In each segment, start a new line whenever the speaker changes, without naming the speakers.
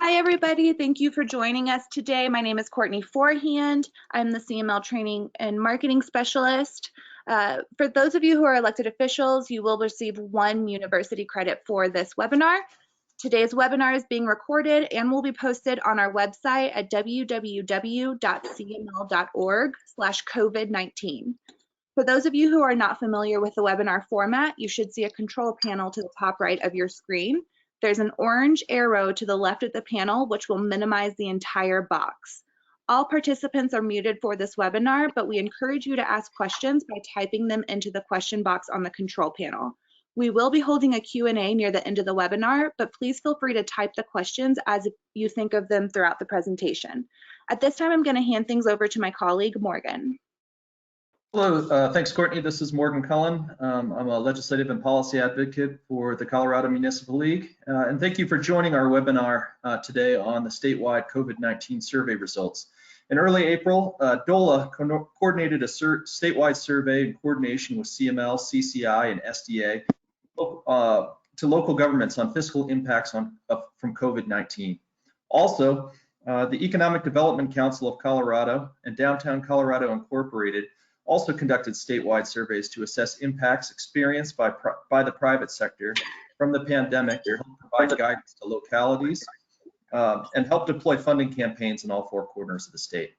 Hi, everybody. Thank you for joining us today. My name is Courtney Forehand. I'm the CML Training and Marketing Specialist. For those of you who are elected officials, you will receive 1 university credit for this webinar. Today's webinar is being recorded and will be posted on our website at www.cml.org/COVID-19. For those of you who are not familiar with the webinar format, you should see a control panel to the top right of your screen. There's an orange arrow to the left of the panel, which will minimize the entire box. All participants are muted for this webinar, but we encourage you to ask questions by typing them into the question box on the control panel. We will be holding a Q&A near the end of the webinar, but please feel free to type the questions as you think of them throughout the presentation. At this time, I'm going to hand things over to my colleague, Morgan.
Hello, thanks, Courtney. This is Morgan Cullen. I'm a legislative and policy advocate for the Colorado Municipal League. And thank you for joining our webinar today on the statewide COVID-19 survey results. In early April, DOLA coordinated a statewide survey in coordination with CML, CCI, and SDA to local governments on fiscal impacts from COVID-19. Also, the Economic Development Council of Colorado and Downtown Colorado Incorporated also conducted statewide surveys to assess impacts experienced by the private sector from the pandemic to help provide guidance to localities and help deploy funding campaigns in all 4 corners of the state.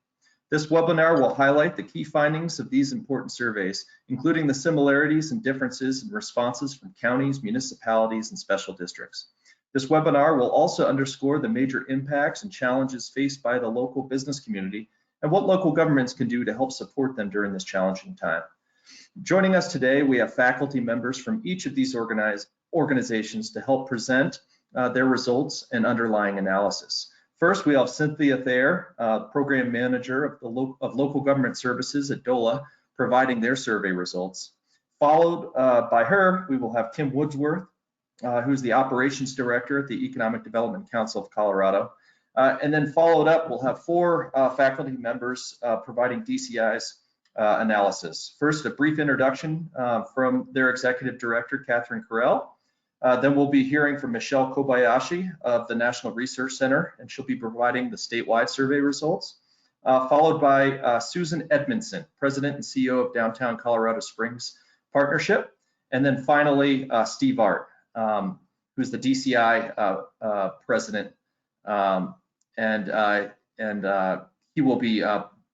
This webinar will highlight the key findings of these important surveys, including the similarities and differences in responses from counties, municipalities, and special districts. This webinar will also underscore the major impacts and challenges faced by the local business community and what local governments can do to help support them during this challenging time. Joining us today, we have faculty members from each of these organizations to help present their results and underlying analysis. First, we have Cynthia Thayer, Program Manager of Local Government Services at DOLA, providing their survey results. Followed by her, we will have Tim Woodsworth, who's the Operations Director at the Economic Development Council of Colorado. And then followed up, we'll have 4 faculty members providing DCI's analysis. First, a brief introduction from their Executive Director, Catherine Carell. Then we'll be hearing from Michele Kobayashi of the National Research Center, and she'll be providing the statewide survey results. Followed by Susan Edmondson, President and CEO of Downtown Colorado Springs Partnership. And then finally, Steve Art, who's the DCI President. And he will be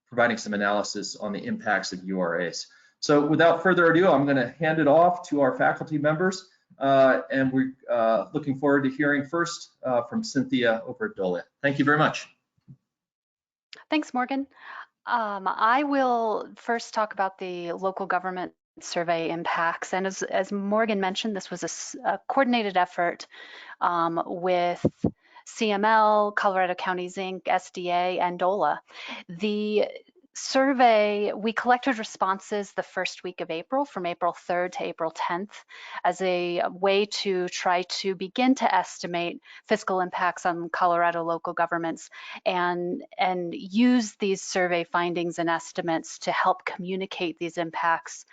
providing some analysis on the impacts of URAs. So without further ado, I'm going to hand it off to our faculty members, and we're looking forward to hearing first from Cynthia over at DOLA. Thank you very much.
Thanks, Morgan. I will first talk about the local government survey impacts. And as Morgan mentioned, this was a coordinated effort with CML, Colorado Counties Inc., SDA, and DOLA. The survey, we collected responses the first week of April, from April 3rd to April 10th, as a way to try to begin to estimate fiscal impacts on Colorado local governments and use these survey findings and estimates to help communicate these impacts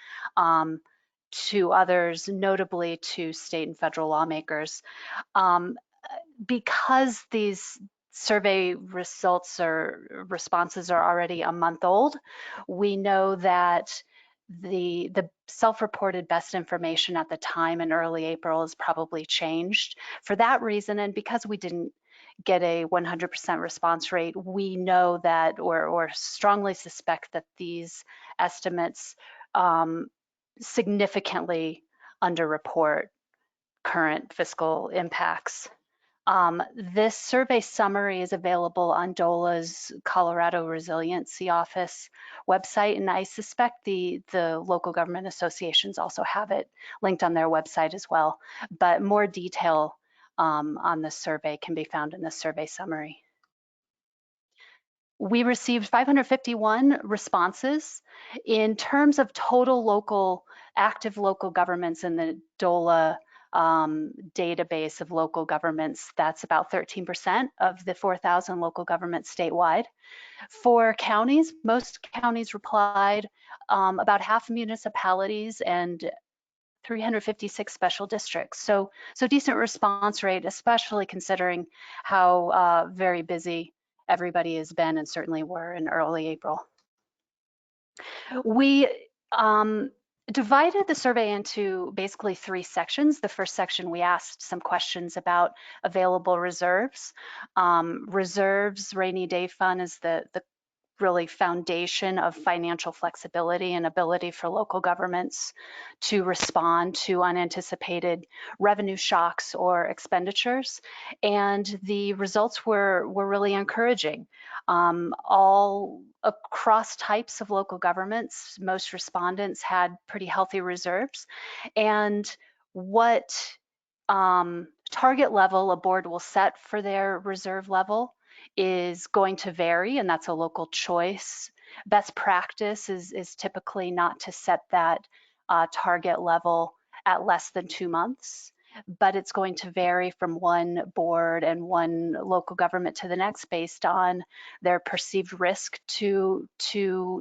to others, notably to state and federal lawmakers. Because these survey results or responses are already a month old, we know that the self-reported best information at the time in early April has probably changed. For that reason, and because we didn't get a 100% response rate, we know that or strongly suspect that these estimates significantly underreport current fiscal impacts. This survey summary is available on DOLA's Colorado Resiliency Office website, and I suspect the local government associations also have it linked on their website as well. But more detail on the survey can be found in the survey summary. We received 551 responses. In terms of total active local governments in the DOLA database of local governments, that's about 13% of the 4,000 local governments statewide. For counties, most counties replied, about half municipalities and 356 special districts. So decent response rate, especially considering how very busy everybody has been, and certainly were in early April. We divided the survey into basically 3 sections. The first section, we asked some questions about available reserves. Reserves, rainy day fund is the really foundation of financial flexibility and ability for local governments to respond to unanticipated revenue shocks or expenditures. And the results were really encouraging. All across types of local governments, most respondents had pretty healthy reserves. And what target level a board will set for their reserve level is going to vary, and that's a local choice. Best practice is typically not to set that target level at less than 2 months, but it's going to vary from one board and one local government to the next based on their perceived risk to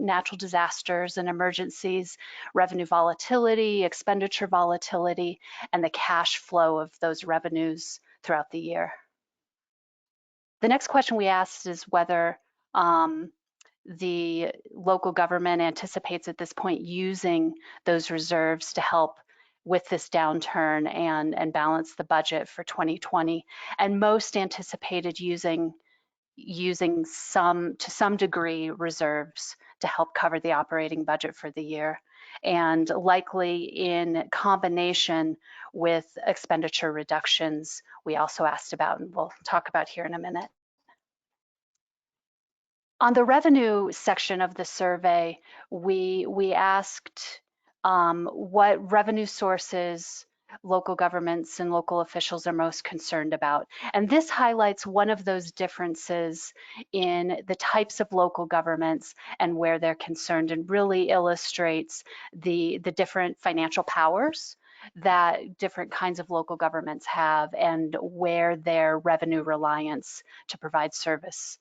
natural disasters and emergencies, revenue volatility, expenditure volatility, and the cash flow of those revenues throughout the year. The next question we asked is whether the local government anticipates at this point using those reserves to help with this downturn and balance the budget for 2020. And most anticipated using to some degree reserves to help cover the operating budget for the year, and likely in combination with expenditure reductions we also asked about, and we'll talk about here in a minute. On the revenue section of the survey, we asked what revenue sources local governments and local officials are most concerned about. And this highlights one of those differences in the types of local governments and where they're concerned, and really illustrates the different financial powers that different kinds of local governments have and where their revenue reliance to provide service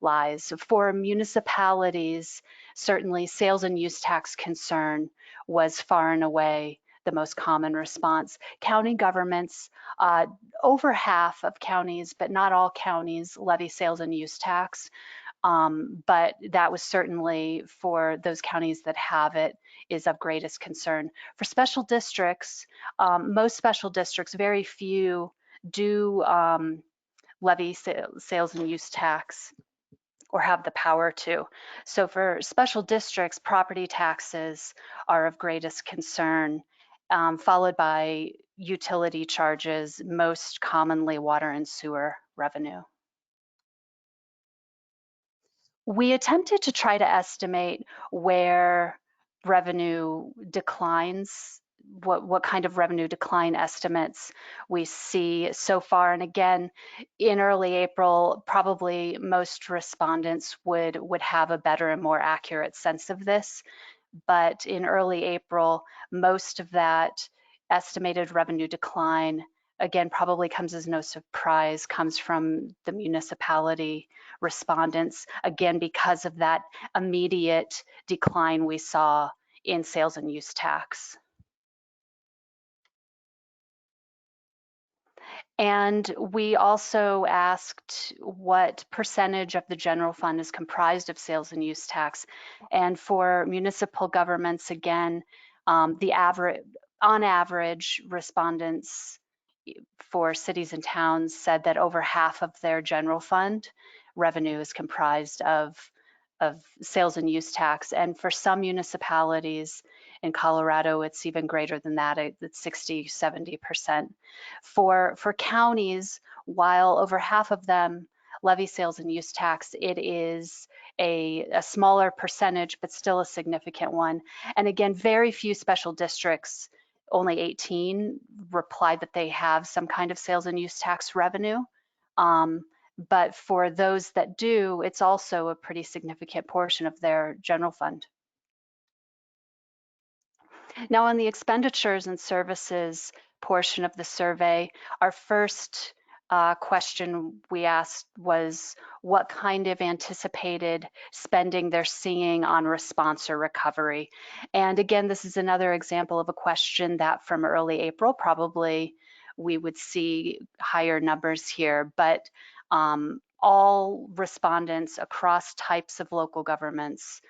lies. For municipalities, certainly sales and use tax concern was far and away the most common response. County governments, over half of counties, but not all counties, levy sales and use tax. But that was certainly, for those counties that have it, is of greatest concern. For special districts, most special districts, very few do levy sales and use tax or have the power to. So for special districts, property taxes are of greatest concern, followed by utility charges, most commonly water and sewer revenue. We attempted to try to estimate where revenue declines, what kind of revenue decline estimates we see so far. And again, in early April, probably most respondents would have a better and more accurate sense of this. But in early April, most of that estimated revenue decline, again, probably comes as no surprise, comes from the municipality respondents, again, because of that immediate decline we saw in sales and use tax. And we also asked what percentage of the general fund is comprised of sales and use tax. And for municipal governments, again, on average, respondents for cities and towns said that over half of their general fund revenue is comprised of sales and use tax. And for some municipalities in Colorado, it's even greater than that. It's 60, 70%. For counties, while over half of them levy sales and use tax, it is a smaller percentage, but still a significant one. And again, very few special districts, only 18, replied that they have some kind of sales and use tax revenue. But for those that do, it's also a pretty significant portion of their general fund. Now, on the expenditures and services portion of the survey, our first question we asked was what kind of anticipated spending they're seeing on response or recovery. And again, this is another example of a question that from early April, probably we would see higher numbers here, but all respondents across types of local governments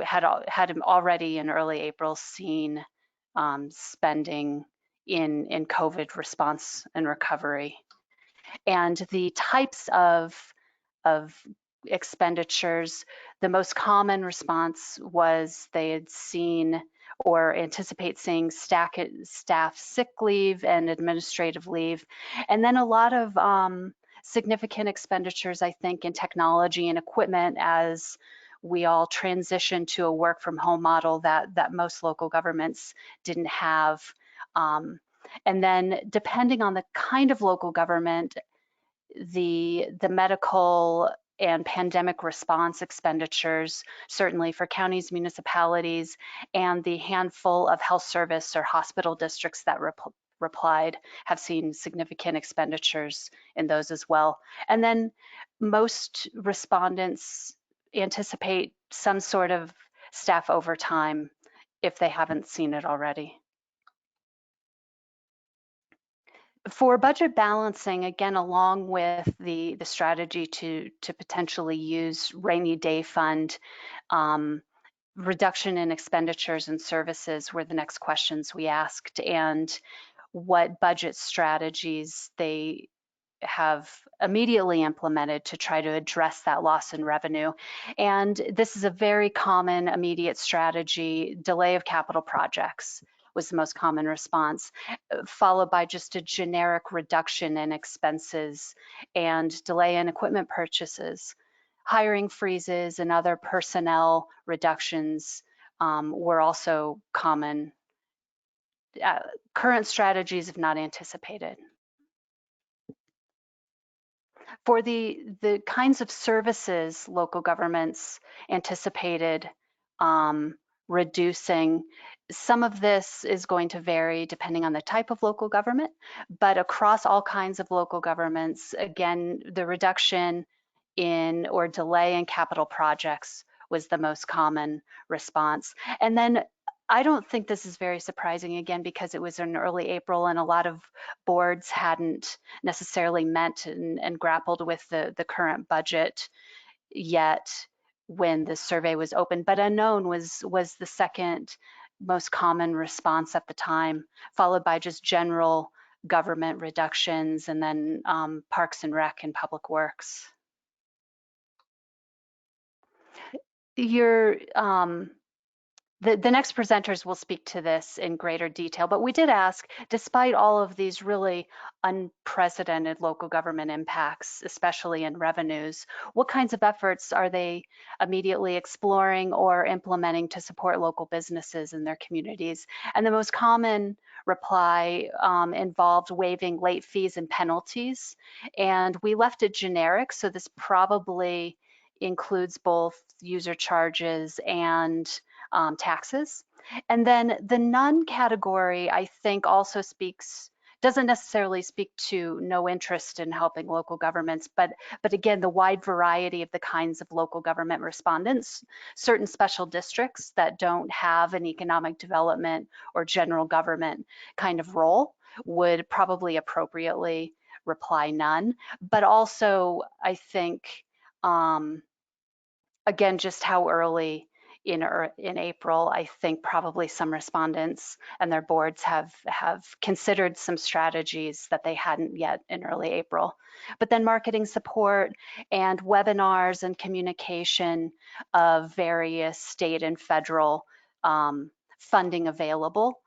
had already in early April seen spending in COVID response and recovery. And the types of expenditures, the most common response was they had seen or anticipate seeing staff sick leave and administrative leave. And then a lot of significant expenditures, I think, in technology and equipment as we all transition to a work from home model that most local governments didn't have. And then depending on the kind of local government, the medical and pandemic response expenditures, certainly for counties, municipalities, and the handful of health service or hospital districts that replied have seen significant expenditures in those as well. And then most respondents anticipate some sort of staff overtime if they haven't seen it already. For budget balancing, again, along with the strategy to potentially use rainy day fund, reduction in expenditures and services were the next questions we asked, and what budget strategies they have immediately implemented to try to address that loss in revenue. And this is a very common immediate strategy. Delay of capital projects was the most common response, followed by just a generic reduction in expenses and delay in equipment purchases. Hiring freezes and other personnel reductions were also common. Current strategies have not anticipated. For the kinds of services local governments anticipated reducing, some of this is going to vary depending on the type of local government, but across all kinds of local governments, again, the reduction in or delay in capital projects was the most common response. And then I don't think this is very surprising, again, because it was in early April and a lot of boards hadn't necessarily met and grappled with the current budget yet when the survey was open. But unknown was the second most common response at the time, followed by just general government reductions and then Parks and Rec and Public Works. The next presenters will speak to this in greater detail, but we did ask, despite all of these really unprecedented local government impacts, especially in revenues, what kinds of efforts are they immediately exploring or implementing to support local businesses in their communities? And the most common reply involved waiving late fees and penalties, and we left it generic, so this probably includes both user charges and taxes. And then the none category, I think, also doesn't necessarily speak to no interest in helping local governments, but again, the wide variety of the kinds of local government respondents. Certain special districts that don't have an economic development or general government kind of role would probably appropriately reply none. But also, I think, again, just how early in April, I think probably some respondents and their boards have considered some strategies that they hadn't yet in early April. But then marketing support and webinars and communication of various state and federal funding available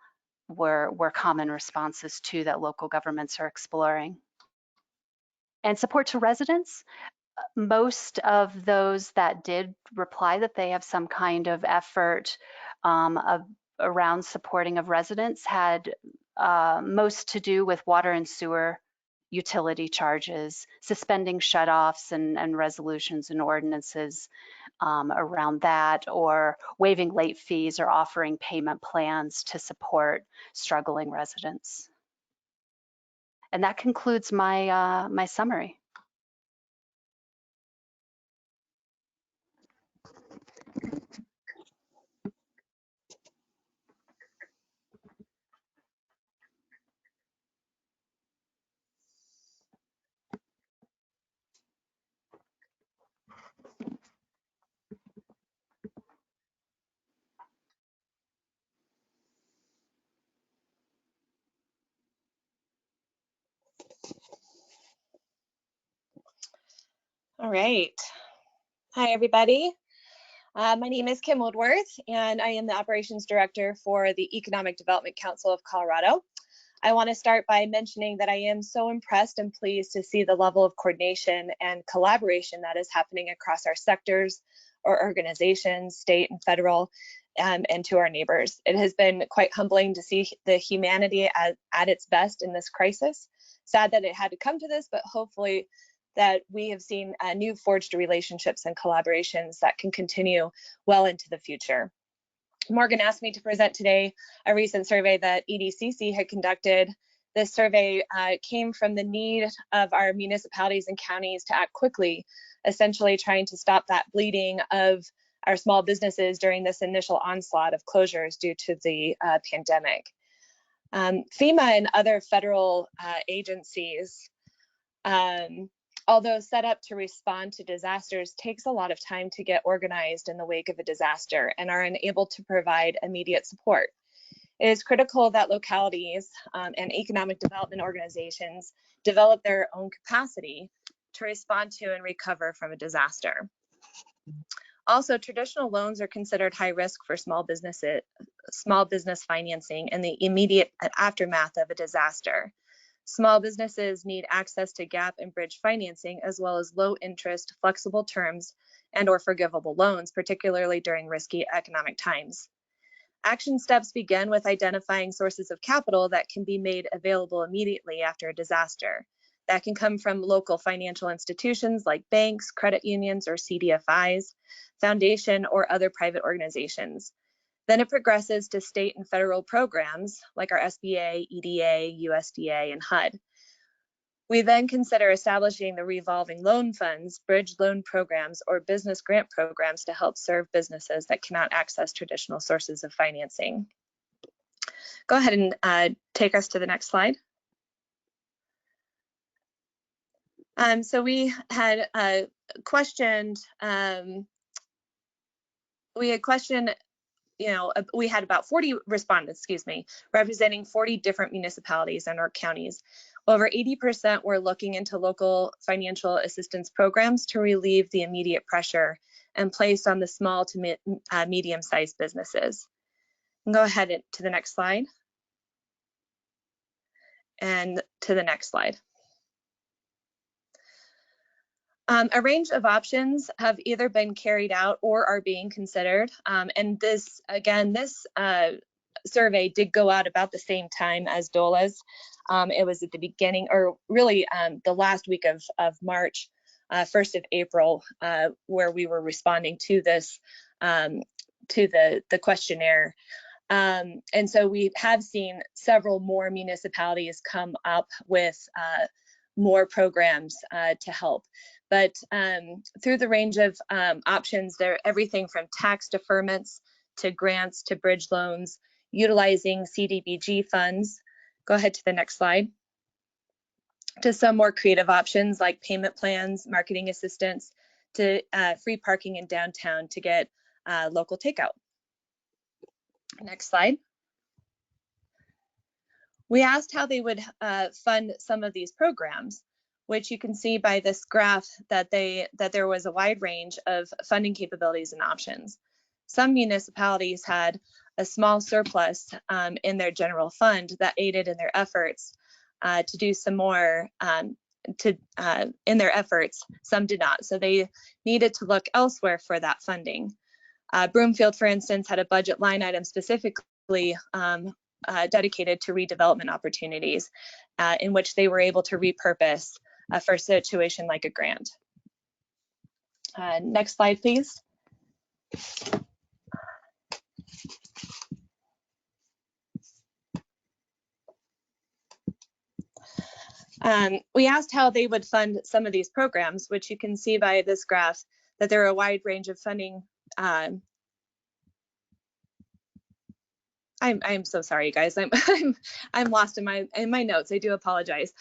were common responses too that local governments are exploring. And support to residents. Most of those that did reply that they have some kind of effort around supporting of residents had most to do with water and sewer utility charges, suspending shutoffs and resolutions and ordinances around that, or waiving late fees or offering payment plans to support struggling residents. And that concludes my, my summary.
All right. Hi, everybody. My name is Kim Woodworth, and I am the Operations Director for the Economic Development Council of Colorado. I want to start by mentioning that I am so impressed and pleased to see the level of coordination and collaboration that is happening across our sectors or organizations, state and federal, and to our neighbors. It has been quite humbling to see the humanity at its best in this crisis. Sad that it had to come to this, but hopefully that we have seen new forged relationships and collaborations that can continue well into the future. Morgan asked me to present today a recent survey that EDCC had conducted. This survey came from the need of our municipalities and counties to act quickly, essentially trying to stop that bleeding of our small businesses during this initial onslaught of closures due to the pandemic. FEMA and other federal agencies, although set up to respond to disasters, takes a lot of time to get organized in the wake of a disaster and are unable to provide immediate support. It is critical that localities and economic development organizations develop their own capacity to respond to and recover from a disaster. Also, traditional loans are considered high risk for small business financing in the immediate aftermath of a disaster. Small businesses need access to gap and bridge financing, as well as low interest, flexible terms, and/or forgivable loans, particularly during risky economic times. Action steps begin with identifying sources of capital that can be made available immediately after a disaster. That can come from local financial institutions like banks, credit unions, or CDFIs, foundation, or other private organizations. Then it progresses to state and federal programs like our SBA, EDA, USDA, and HUD. We then consider establishing the revolving loan funds, bridge loan programs, or business grant programs to help serve businesses that cannot access traditional sources of financing. Go ahead and take us to the next slide. So we had questioned, we had about 40 respondents, representing 40 different municipalities and our counties. Over 80% were looking into local financial assistance programs to relieve the immediate pressure and placed on the small to medium-sized businesses. Go ahead to the next slide. And to the next slide. A range of options have either been carried out or are being considered. And this, again, this survey did go out about the same time as DOLA's. It was at the beginning, or really the last week of March, 1st of April, where we were responding to this, to the questionnaire. And so we have seen several more municipalities come up with more programs to help. But through the range of options, there everything from tax deferments to grants to bridge loans, utilizing CDBG funds. Go ahead to the next slide. To some more creative options like payment plans, marketing assistance, to free parking in downtown to get local takeout. Next slide. We asked how they would fund some of these programs, which you can see by this graph that there was a wide range of funding capabilities and options. Some municipalities had a small surplus in their general fund that aided in their efforts to do some more in their efforts. Some did not, so they needed to look elsewhere for that funding. Broomfield, for instance, had a budget line item specifically dedicated to redevelopment opportunities in which they were able to repurpose for a situation like a grant. Next slide, please. We asked how they would fund some of these programs, which you can see by this graph that there are a wide range of funding. I'm so sorry, guys. I'm lost in my notes. I do apologize.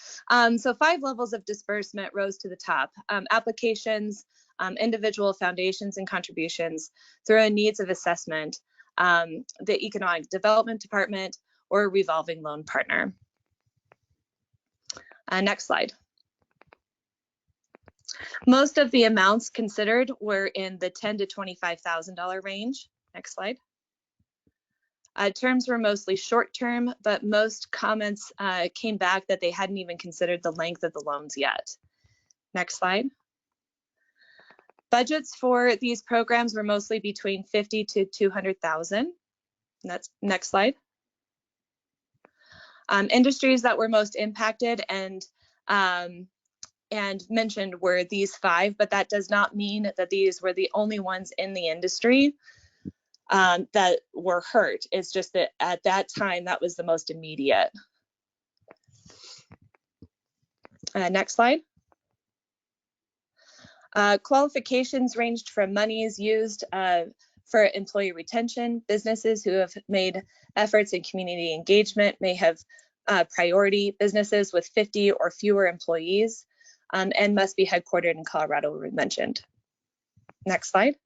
So 5 levels of disbursement rose to the top: applications, individual foundations and contributions, through a needs of assessment, the economic development department, or a revolving loan partner. Next slide. Most of the amounts considered were in the $10,000 to $25,000 range. Next slide. Terms were mostly short-term, but most comments came back that they hadn't even considered the length of the loans yet. Next slide. Budgets for these programs were mostly between $50,000 to $200,000. That's next slide. Industries that were most impacted and mentioned were these 5, but that does not mean that these were the only ones in the industry that were hurt. It's just that at that time, that was the most immediate. Next slide. Qualifications ranged from monies used for employee retention. Businesses who have made efforts in community engagement may have priority. Businesses with 50 or fewer employees and must be headquartered in Colorado were mentioned. Next slide.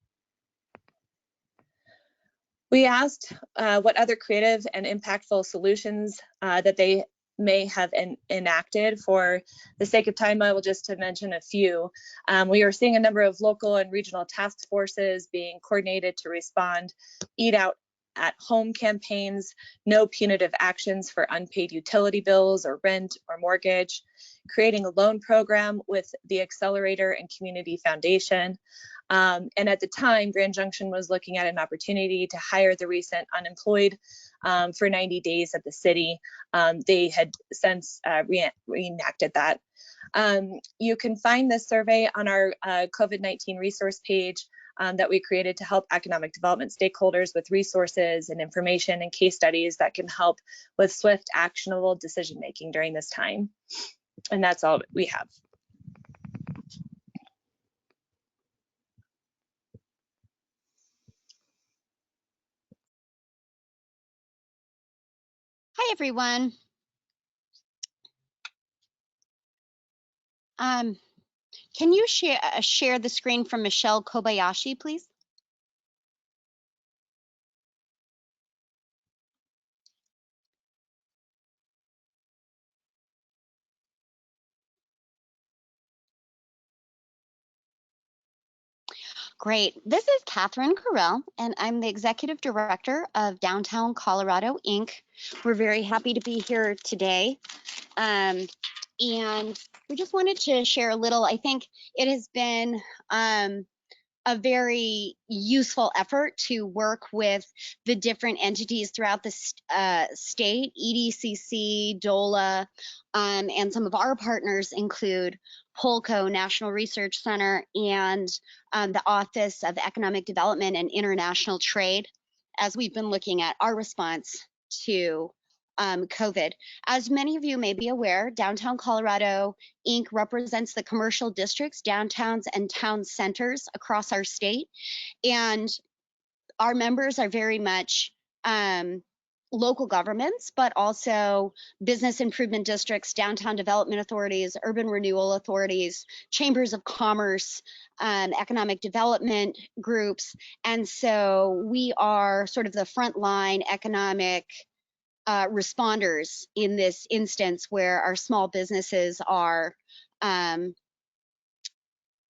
We asked what other creative and impactful solutions that they may have enacted. For the sake of time, I will just mention a few. We are seeing a number of local and regional task forces being coordinated to respond, Eat Out at Home campaigns, no punitive actions for unpaid utility bills or rent or mortgage, creating a loan program with the Accelerator and Community Foundation. And at the time, Grand Junction was looking at an opportunity to hire the recent unemployed for 90 days at the city. They had since reenacted that. You can find this survey on our COVID-19 resource page that we created to help economic development stakeholders with resources and information and case studies that can help with swift, actionable decision-making during this time. And that's all we have.
Hi, everyone. Can you share the screen from Michele Kobayashi, please? Great. This is Catherine Carell, and I'm the Executive Director of Downtown Colorado, Inc. We're very happy to be here today. And we just wanted to share a little. I think it has been a very useful effort to work with the different entities throughout the state, EDCC, DOLA, and some of our partners include Polco National Research Center and the Office of Economic Development and International Trade, as we've been looking at our response to COVID. As many of you may be aware, Downtown Colorado, Inc. represents the commercial districts, downtowns, and town centers across our state. And our members are very much local governments, but also business improvement districts, downtown development authorities, urban renewal authorities, chambers of commerce, economic development groups. And so we are sort of the frontline economic responders in this instance where our small businesses are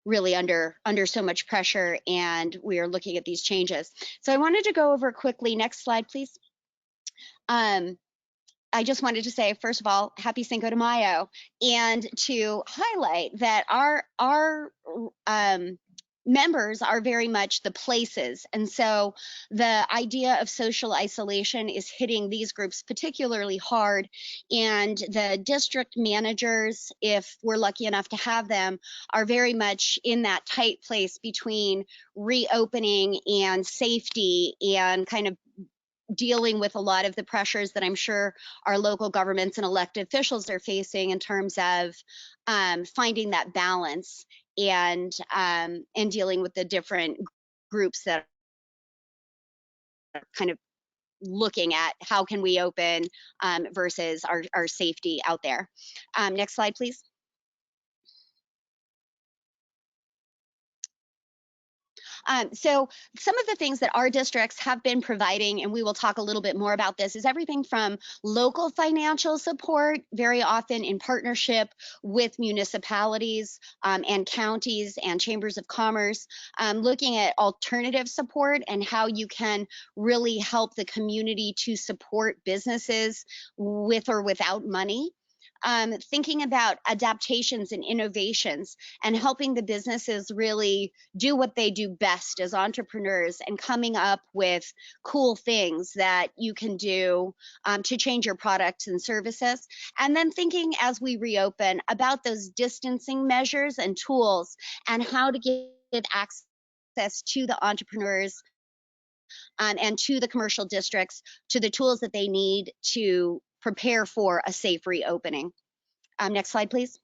really under so much pressure, and we are looking at these changes. So I wanted to go over quickly, next slide, please. I just wanted to say, first of all, happy Cinco de Mayo, and to highlight that our members are very much the places. And so the idea of social isolation is hitting these groups particularly hard. And the district managers, if we're lucky enough to have them, are very much in that tight place between reopening and safety and kind of dealing with a lot of the pressures that I'm sure our local governments and elected officials are facing in terms of finding that balance and dealing with the different groups that are kind of looking at how can we open versus our safety out there. Next slide, please. So some of the things that our districts have been providing, and we will talk a little bit more about this, is everything from local financial support, very often in partnership with municipalities and counties and chambers of commerce, looking at alternative support and how you can really help the community to support businesses with or without money. Thinking about adaptations and innovations and helping the businesses really do what they do best as entrepreneurs and coming up with cool things that you can do to change your products and services. And then thinking as we reopen about those distancing measures and tools and how to give access to the entrepreneurs and to the commercial districts to the tools that they need to prepare for a safe reopening. Next slide, please.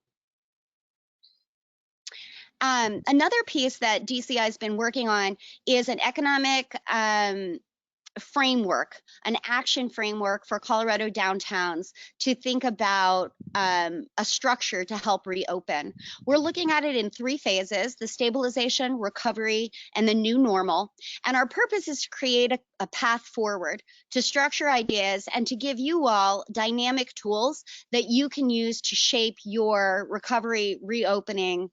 Another piece that DCI has been working on is an economic framework, an action framework for Colorado downtowns to think about a structure to help reopen. We're looking at it in 3 phases: the stabilization, recovery, and the new normal. And our purpose is to create a path forward, to structure ideas, and to give you all dynamic tools that you can use to shape your recovery, reopening,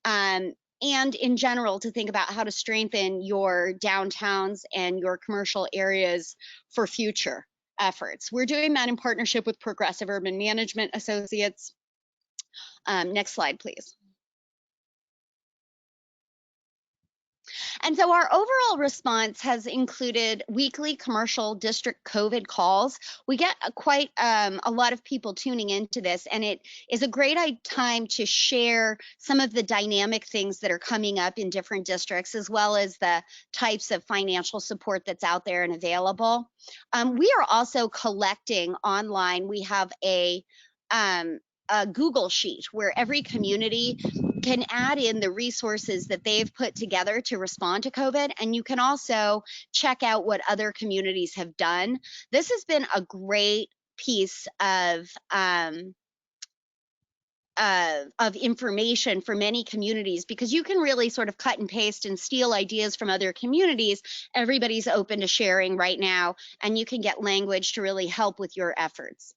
and in general to think about how to strengthen your downtowns and your commercial areas for future efforts. We're doing that in partnership with Progressive Urban Management Associates. Next slide, please. And so our overall response has included weekly commercial district COVID calls. We get quite a lot of people tuning into this, and it is a great time to share some of the dynamic things that are coming up in different districts, as well as the types of financial support that's out there and available. We are also collecting online. We have a Google sheet where every community can add in the resources that they've put together to respond to COVID, and you can also check out what other communities have done. This has been a great piece of information for many communities, because you can really sort of cut and paste and steal ideas from other communities. Everybody's open to sharing right now, and you can get language to really help with your efforts.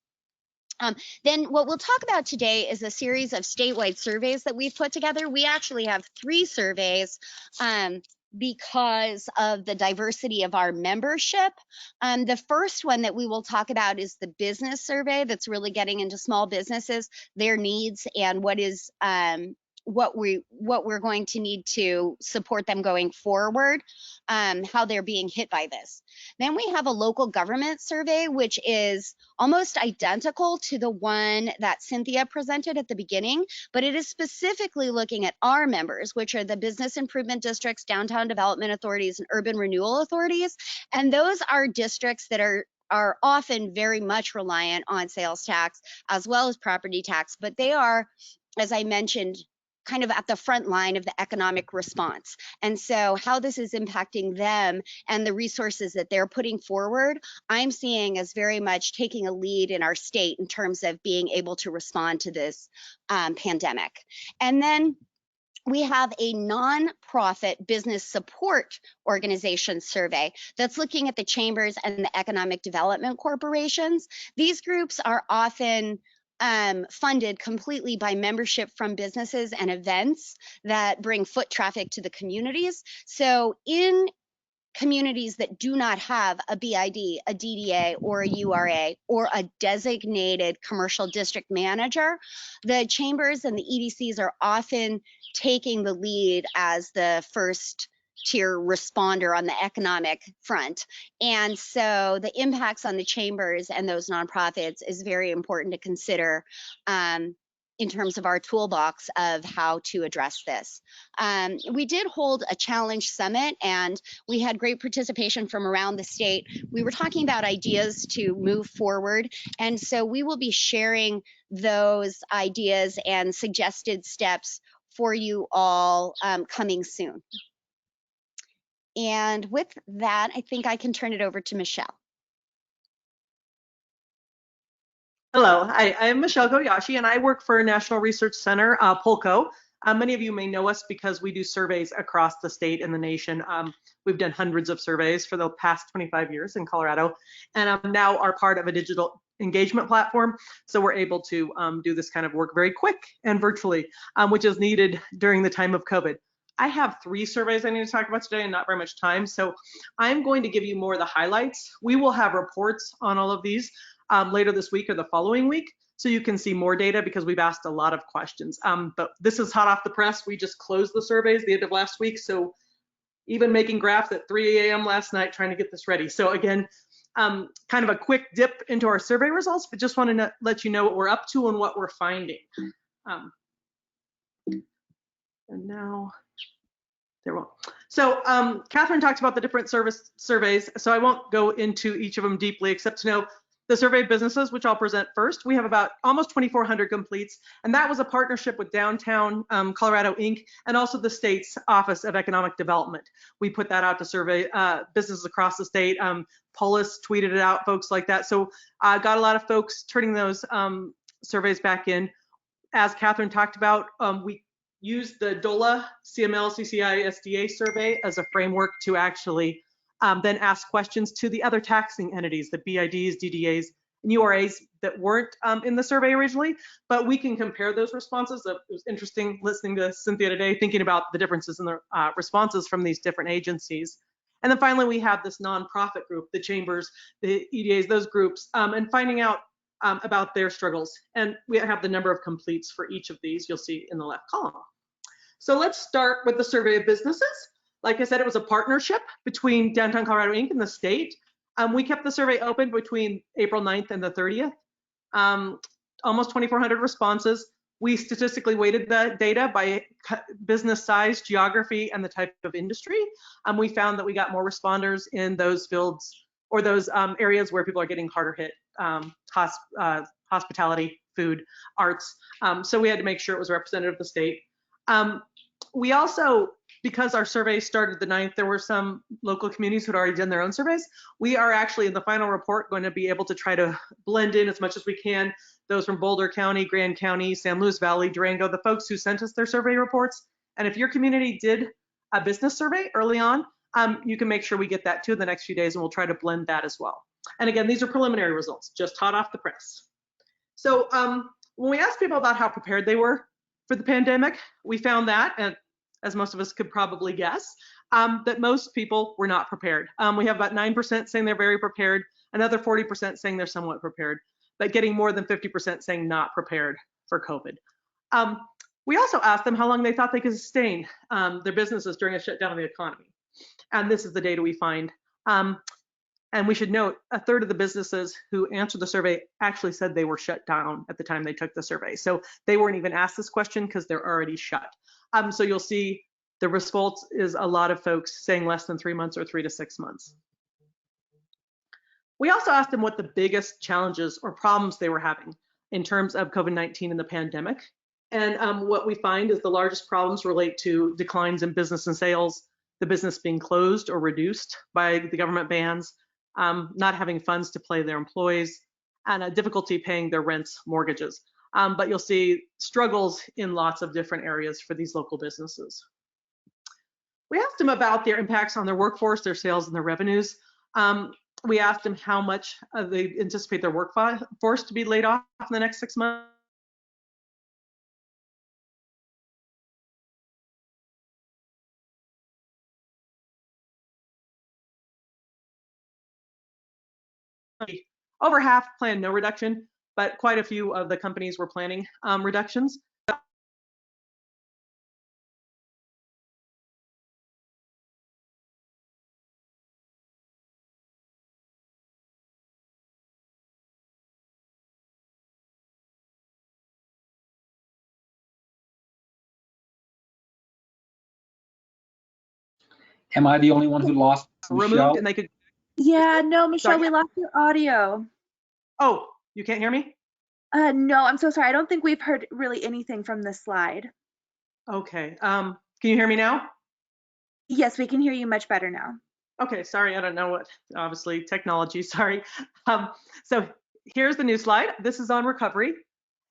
Then what we'll talk about today is a series of statewide surveys that we've put together. We actually have 3 surveys because of the diversity of our membership. The first one that we will talk about is the business survey, that's really getting into small businesses, their needs, and what is what we're going to need to support them going forward, how they're being hit by this. Then we have a local government survey, which is almost identical to the one that Cynthia presented at the beginning, but it is specifically looking at our members, which are the business improvement districts, downtown development authorities, and urban renewal authorities. And those are districts that are often very much reliant on sales tax as well as property tax, but they are, as I mentioned, kind of at the front line of the economic response. And so how this is impacting them and the resources that they're putting forward, I'm seeing as very much taking a lead in our state in terms of being able to respond to this pandemic. And then we have a nonprofit business support organization survey that's looking at the chambers and the economic development corporations. These groups are often funded completely by membership from businesses and events that bring foot traffic to the communities. So in communities that do not have a BID, a DDA, or a URA, or a designated commercial district manager, the chambers and the EDCs are often taking the lead as the first tier responder on the economic front. And so the impacts on the chambers and those nonprofits is very important to consider in terms of our toolbox of how to address this. We did hold a challenge summit and we had great participation from around the state. We were talking about ideas to move forward. And so we will be sharing those ideas and suggested steps for you all coming soon. And with that, I think I can turn it over to Michele.
Hello, I'm Michele Joshi, and I work for National Research Center, POLCO. Many of you may know us because we do surveys across the state and the nation. We've done hundreds of surveys for the past 25 years in Colorado, and now are part of a digital engagement platform. So we're able to do this kind of work very quick and virtually, which is needed during the time of COVID. I have 3 surveys I need to talk about today and not very much time. So I'm going to give you more of the highlights. We will have reports on all of these later this week or the following week, so you can see more data because we've asked a lot of questions. But this is hot off the press. We just closed the surveys at the end of last week, so even making graphs at 3 a.m. last night trying to get this ready. So again, kind of a quick dip into our survey results, but just wanted to let you know what we're up to and what we're finding. And now, there we go. So Catherine talked about the different surveys, so I won't go into each of them deeply, except to know the survey businesses, which I'll present first. We have about almost 2,400 completes, and that was a partnership with Downtown Colorado Inc. and also the state's Office of Economic Development. We put that out to survey businesses across the state. Polis tweeted it out, folks like that. So I got a lot of folks turning those surveys back in. As Catherine talked about, we used the DOLA CML CCI SDA survey as a framework to actually then ask questions to the other taxing entities, the BIDs, DDAs, and URAs that weren't in the survey originally, but we can compare those responses. It was interesting listening to Cynthia today, thinking about the differences in the responses from these different agencies. And then finally, we have this nonprofit group, the chambers, the EDAs, those groups, and finding out about their struggles. And we have the number of completes for each of these, you'll see in the left column. So let's start with the survey of businesses. Like I said, it was a partnership between Downtown Colorado Inc. and the state. We kept the survey open between April 9th and the 30th. Almost 2,400 responses. We statistically weighted the data by business size, geography, and the type of industry. We found that we got more responders in those fields or those areas where people are getting harder hit, hospitality, food, arts. So we had to make sure it was representative of the state. We also, because our survey started the 9th, there were some local communities who had already done their own surveys. We are actually in the final report going to be able to try to blend in as much as we can those from Boulder County, Grand County, San Luis Valley, Durango, the folks who sent us their survey reports. And if your community did a business survey early on, you can make sure we get that too in the next few days, and we'll try to blend that as well. And again, these are preliminary results, just hot off the press. So when we asked people about how prepared they were for the pandemic, we found that, and as most of us could probably guess, that most people were not prepared. We have about 9% saying they're very prepared, another 40% saying they're somewhat prepared, but getting more than 50% saying not prepared for COVID. We also asked them how long they thought they could sustain their businesses during a shutdown of the economy. And this is the data we find. And we should note, a third of the businesses who answered the survey actually said they were shut down at the time they took the survey. So they weren't even asked this question because they're already shut. So you'll see the response is a lot of folks saying less than 3 months or 3 to 6 months. We also asked them what the biggest challenges or problems they were having in terms of COVID-19 and the pandemic. And what we find is the largest problems relate to declines in business and sales, the business being closed or reduced by the government bans, not having funds to pay their employees, and a difficulty paying their rents, mortgages. But you'll see struggles in lots of different areas for these local businesses. We asked them about their impacts on their workforce, their sales, and their revenues. We asked them how much they anticipate their workforce to be laid off in the next 6 months. Over half planned no reduction, but quite a few of the companies were planning reductions.
Am I the only one who lost
removed
Michelle?
and they could,
Yeah, no, Michelle,
Sorry.
we lost your audio.
oh, you can't hear me?
No, I'm so sorry. I don't think we've heard really anything from this slide.
Okay, can you hear me now?
Yes, we can hear you much better now.
Okay, sorry, I don't know what, obviously technology, sorry. So here's the new slide. This is on recovery,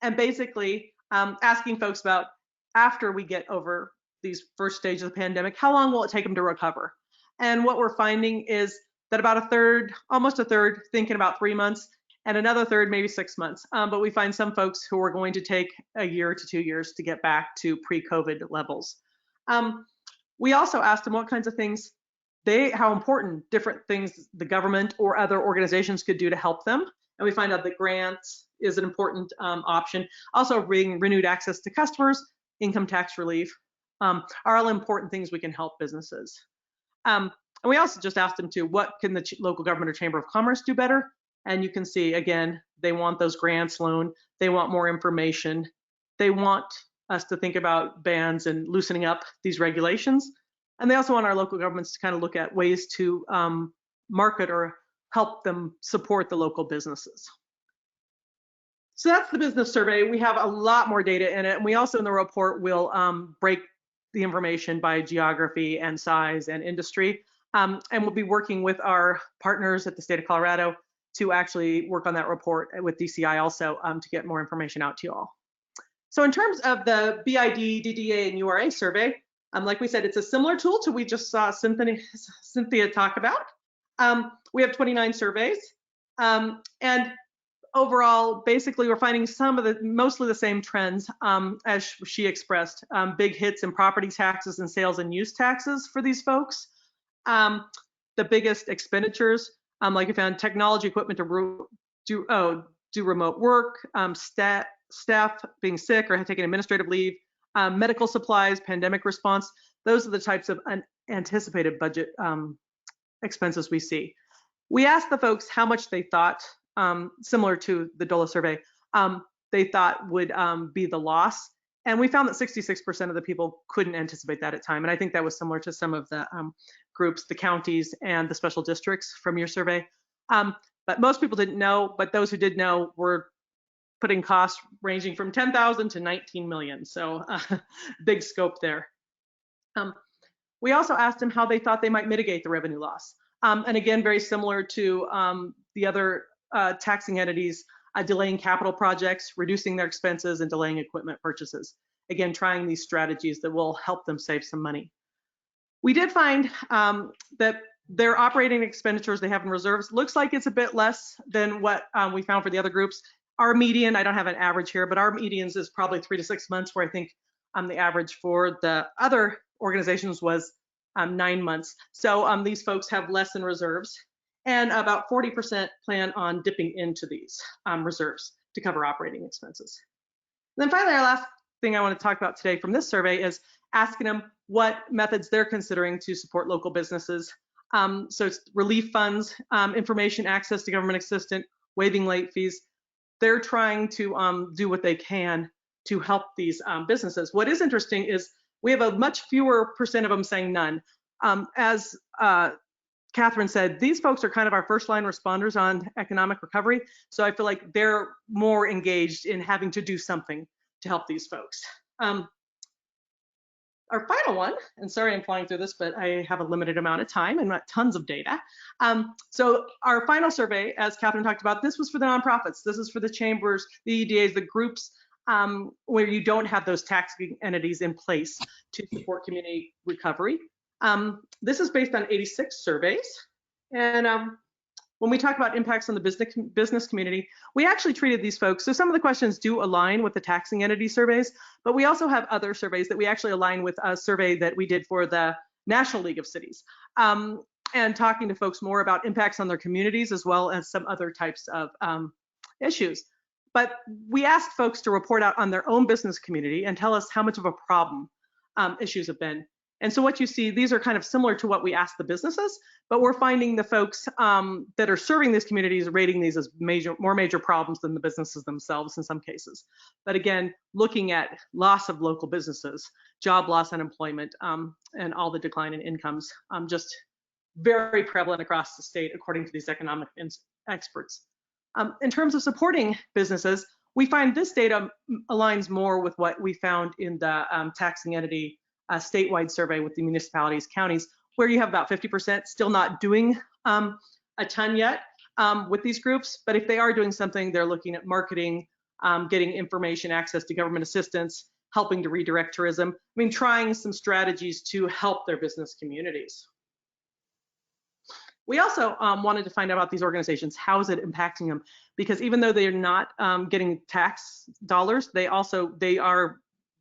and basically asking folks about after we get over these first stages of the pandemic, how long will it take them to recover? And what we're finding is that about a third, almost a third, thinking about 3 months, and another third, maybe 6 months. But we find some folks who are going to take a year to 2 years to get back to pre-COVID levels. We also asked them what kinds of things how important different things the government or other organizations could do to help them. And we find out that grants is an important option. Also, bringing renewed access to customers, income tax relief are all important things we can help businesses. And we also just asked them to, what can the local government or chamber of commerce do better? And you can see, again, they want those grants loan. They want more information. They want us to think about bans and loosening up these regulations. And they also want our local governments to kind of look at ways to market or help them support the local businesses. So that's the business survey. We have a lot more data in it. And we also in the report will break the information by geography and size and industry. And we'll be working with our partners at the state of Colorado to actually work on that report with DCI also to get more information out to you all. So in terms of the BID, DDA, and URA survey, like we said, it's a similar tool to we just saw Cynthia talk about. We have 29 surveys, and overall, basically, we're finding mostly the same trends as she expressed. Big hits in property taxes and sales and use taxes for these folks. The biggest expenditures, like we found technology equipment to do remote work, staff being sick or taking administrative leave, medical supplies, pandemic response. Those are the types of unanticipated budget expenses we see. We asked the folks how much they thought, similar to the DOLA survey, they thought would be the loss. And we found that 66% of the people couldn't anticipate that at time. And I think that was similar to some of the groups, the counties and the special districts from your survey. But most people didn't know, but those who did know were putting costs ranging from 10,000 to 19 million. So big scope there. We also asked them how they thought they might mitigate the revenue loss. And again, very similar to the other taxing entities, delaying capital projects, reducing their expenses, and delaying equipment purchases. Again, trying these strategies that will help them save some money. We did find that their operating expenditures they have in reserves looks like it's a bit less than what we found for the other groups. Our median, I don't have an average here, but our medians is probably 3 to 6 months, where I think the average for the other organizations was 9 months. So these folks have less in reserves, and about 40% plan on dipping into these reserves to cover operating expenses. And then finally, our last thing I want to talk about today from this survey is asking them what methods they're considering to support local businesses. So it's relief funds, information access to government assistance, waiving late fees. They're trying to do what they can to help these businesses. What is interesting is we have a much fewer percent of them saying none. As Catherine said, these folks are kind of our first line responders on economic recovery. So I feel like they're more engaged in having to do something to help these folks. Our final one, and sorry I'm flying through this, but I have a limited amount of time and not tons of data. So our final survey, as Catherine talked about, this was for the nonprofits. This is for the chambers, the EDAs, the groups where you don't have those taxing entities in place to support community recovery. This is based on 86 surveys. And when we talk about impacts on the business community, we actually treated these folks. So some of the questions do align with the taxing entity surveys, but we also have other surveys that we actually align with a survey that we did for the National League of Cities, and talking to folks more about impacts on their communities as well as some other types of issues. But we asked folks to report out on their own business community and tell us how much of a problem issues have been. And so what you see, these are kind of similar to what we asked the businesses, but we're finding the folks that are serving these communities rating these as more major problems than the businesses themselves in some cases. But again, looking at loss of local businesses, job loss, unemployment, and all the decline in incomes, just very prevalent across the state, according to these economic experts. In terms of supporting businesses, we find this data aligns more with what we found in the taxing entity statewide survey with the municipalities, counties, where you have about 50% still not doing a ton yet with these groups. But if they are doing something, they're looking at marketing, getting information, access to government assistance, helping to redirect tourism. I mean, trying some strategies to help their business communities. We also wanted to find out about these organizations. How is it impacting them? Because even though they're not getting tax dollars, they are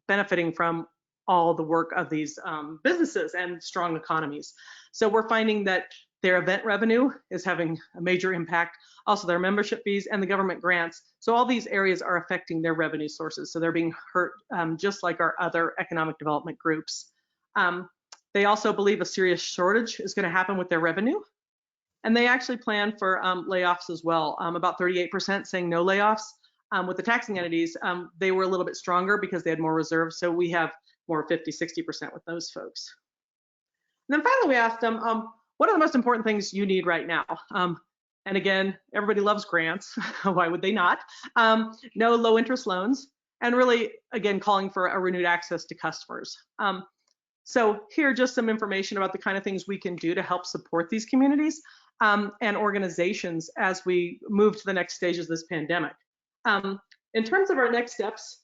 benefiting from all the work of these businesses and strong economies. So we're finding that their event revenue is having a major impact, also their membership fees and the government grants. So all these areas are affecting their revenue sources. So they're being hurt just like our other economic development groups. They also believe a serious shortage is going to happen with their revenue. And they actually plan for layoffs as well. About 38% saying no layoffs. With the taxing entities, they were a little bit stronger because they had more reserves. So we have more 50–60% with those folks. And then finally, we asked them, what are the most important things you need right now? And again, everybody loves grants. Why would they not? No low interest loans. And really, again, calling for a renewed access to customers. So here, just some information about the kind of things we can do to help support these communities and organizations as we move to the next stages of this pandemic. In terms of our next steps,